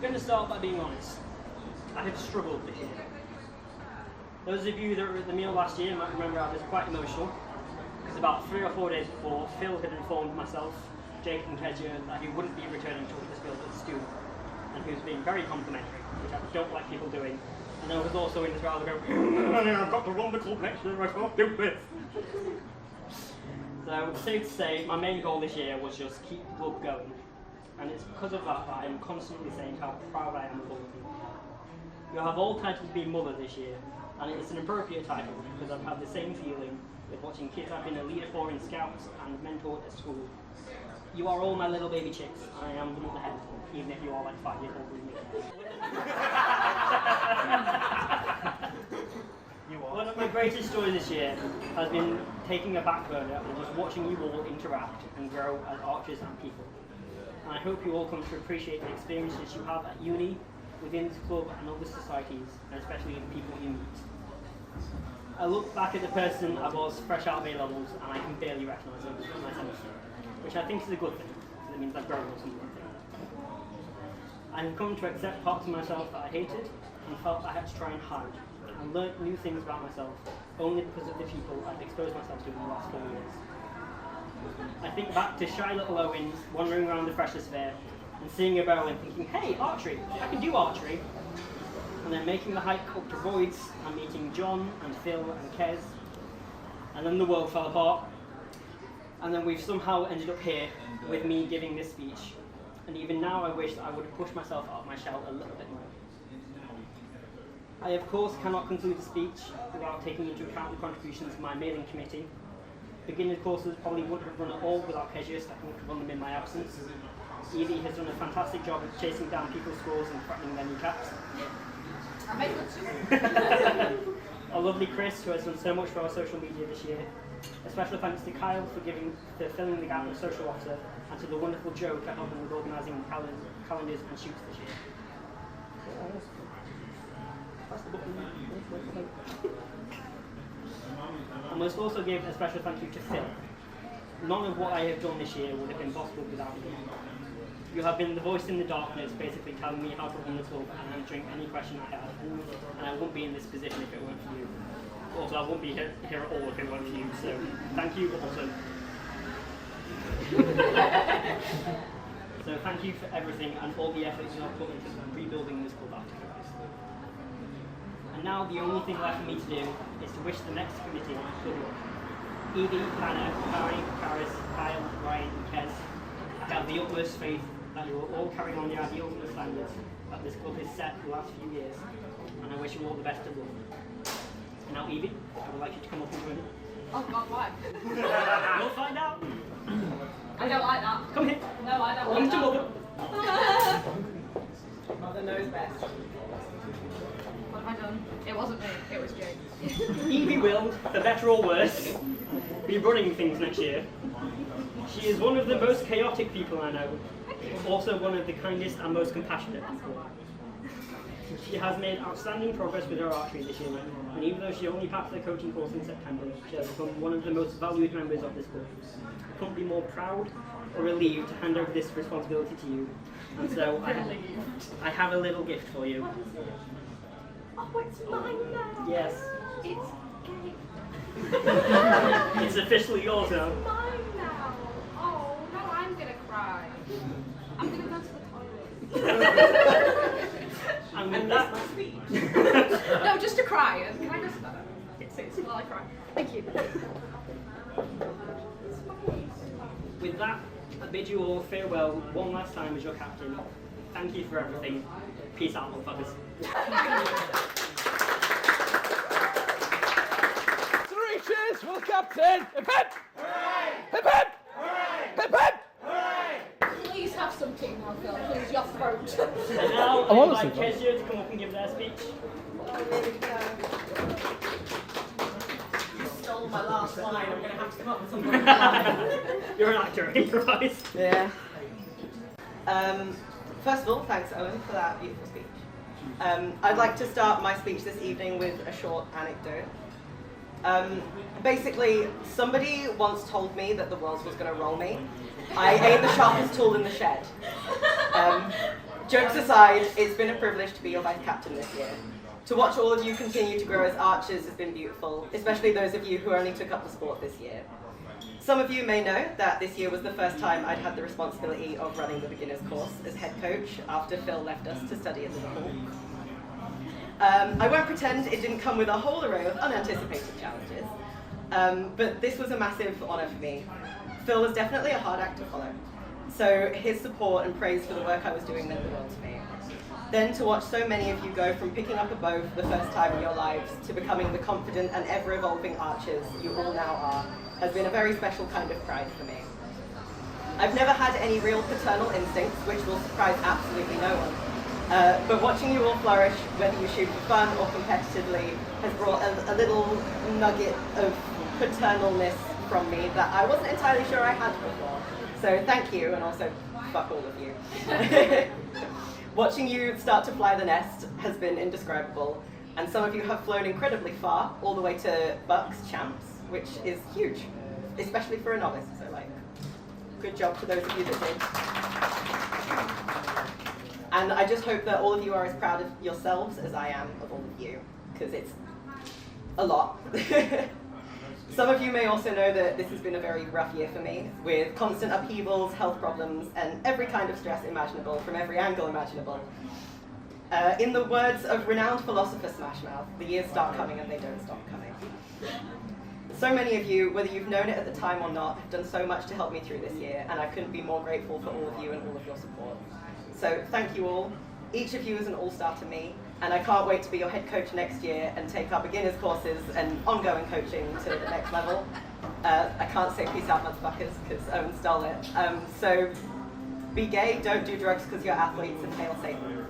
going to start by being honest. I have struggled this year. Those of you that were at the meal last year might remember I was quite emotional, because about 3 or 4 days before, Phil had informed myself, Jake and Kezia that he wouldn't be returning to Huddersfield at school, and he was being very complimentary, which I don't like people doing. And I was also in this rather go, I've got to run the club next year, I can't do this. So, safe to say, my main goal this year was just keep the club going. And it's because of that I am constantly saying how proud I am of all of you. You have all titled to be mother this year, and it's an appropriate title because I've had the same feeling with watching kids I've been a leader for in Scouts and mentored at school. You are all my little baby chicks, and I am the motherhead, even if you are like 5 years older than me. One of my greatest joys this year has been taking a back burner and just watching you all interact and grow as archers and people. And I hope you all come to appreciate the experiences you have at uni, within this club and other societies, and especially the people you meet. I look back at the person I was fresh out of A-levels and I can barely recognise myself, which I think is a good thing, because it means I've grown or something. I have come to accept parts of myself that I hated and felt I had to try and hide, and learnt new things about myself only because of the people I've exposed myself to in the last 4 years. I think back to shy little Eoin wandering around the freshers fair and seeing a bow and thinking, hey, archery, I can do archery. And then making the hike up to Voids and meeting John and Phil and Kez. And then the world fell apart. And then we've somehow ended up here with me giving this speech. And even now I wish that I would have pushed myself out of my shell a little bit more. I of course cannot conclude the speech without taking into account the contributions of my mailing committee. Beginner courses probably wouldn't have run at all without Kezia stepping up to run them in my absence. Evie has done a fantastic job of chasing down people's scores and threatening their kneecaps. I made good too. A lovely Chris, who has done so much for our social media this year. A special thanks to Kyle for filling the gap as social officer, and to the wonderful Joe for helping with organising calendars and shoots this year. I must also give a special thank you to Phil. None of what I have done this year would have been possible without you. You have been the voice in the darkness, basically telling me how to run the club and answering any question I have. And I wouldn't be in this position if it weren't for you. Also, I wouldn't be here at all if it weren't for you, so thank you also. So thank you for everything and all the effort you have put into rebuilding this club after Christ. And now the only thing left for me to do is to wish the next committee good luck. Evie, Hannah, Barry, Paris, Kyle, Ryan and Kez, I have the utmost faith that you will all carry on the ideals and the standards that this club has set the last few years, and I wish you all the best of luck. And now Evie, I would like you to come up and join me. Oh God, why? We'll find out. I don't like that. Come here. No, I don't On like to that. Mother. Mother knows best. What have I done? It wasn't me, it was Jake. Evie will, for better or worse, be running things next year. She is one of the most chaotic people I know, also one of the kindest and most compassionate people. She has made outstanding progress with her archery this year, and even though she only passed the coaching course in September, she has become one of the most valued members of this club. I couldn't be more proud or relieved to hand over this responsibility to you, and so I have a little gift for you. Oh, it's mine now. Yes. It's Kate. It's officially yours now. It's mine now. Oh, no, I'm gonna cry. I'm gonna go to the toilet. And with that... No, just to cry. Can I just sit while I cry? Thank you. With that, I bid you all farewell one last time as your captain. Thank you for everything. Peace out, motherfuckers. 3 cheers for the captain! Hip hip! Hooray! Hip hip! Hooray! Hip hip! Hooray! Please have some tea now, Phil. Please, your throat. And now I invite Kezia to come up and give their speech. You stole my last line. I'm going to have to come up with something. You're an actor, improvise. Yeah. First of all, thanks, Eoin, for that beautiful speech. I'd like to start my speech this evening with a short anecdote. Basically, somebody once told me that the world was going to roll me. I ain't the sharpest tool in the shed. Jokes aside, it's been a privilege to be your vice captain this year. To watch all of you continue to grow as archers has been beautiful, especially those of you who only took up the sport this year. Some of you may know that this year was the first time I'd had the responsibility of running the beginners course as head coach after Phil left us to study at Liverpool. I won't pretend it didn't come with a whole array of unanticipated challenges, but this was a massive honour for me. Phil was definitely a hard act to follow, so his support and praise for the work I was doing meant the world to me. Then to watch so many of you go from picking up a bow for the first time in your lives to becoming the confident and ever-evolving archers you all now are has been a very special kind of pride for me. I've never had any real paternal instincts, which will surprise absolutely no one. But watching you all flourish, whether you shoot for fun or competitively, has brought a little nugget of paternalness from me that I wasn't entirely sure I had before. So thank you, and also fuck all of you. Watching you start to fly the nest has been indescribable, and some of you have flown incredibly far, all the way to Bucks Champs, which is huge, especially for a novice, so like, good job to those of you that did. And I just hope that all of you are as proud of yourselves as I am of all of you, because it's a lot. Some of you may also know that this has been a very rough year for me, with constant upheavals, health problems, and every kind of stress imaginable from every angle imaginable. In the words of renowned philosopher Smashmouth, the years start coming and they don't stop coming. So many of you, whether you've known it at the time or not, have done so much to help me through this year, and I couldn't be more grateful for all of you and all of your support. So thank you all. Each of you is an all-star to me, and I can't wait to be your head coach next year and take our beginners courses and ongoing coaching to the next level. I can't say peace out, motherfuckers, because Owen stole it. So be gay, don't do drugs because you're athletes, and hail Satan.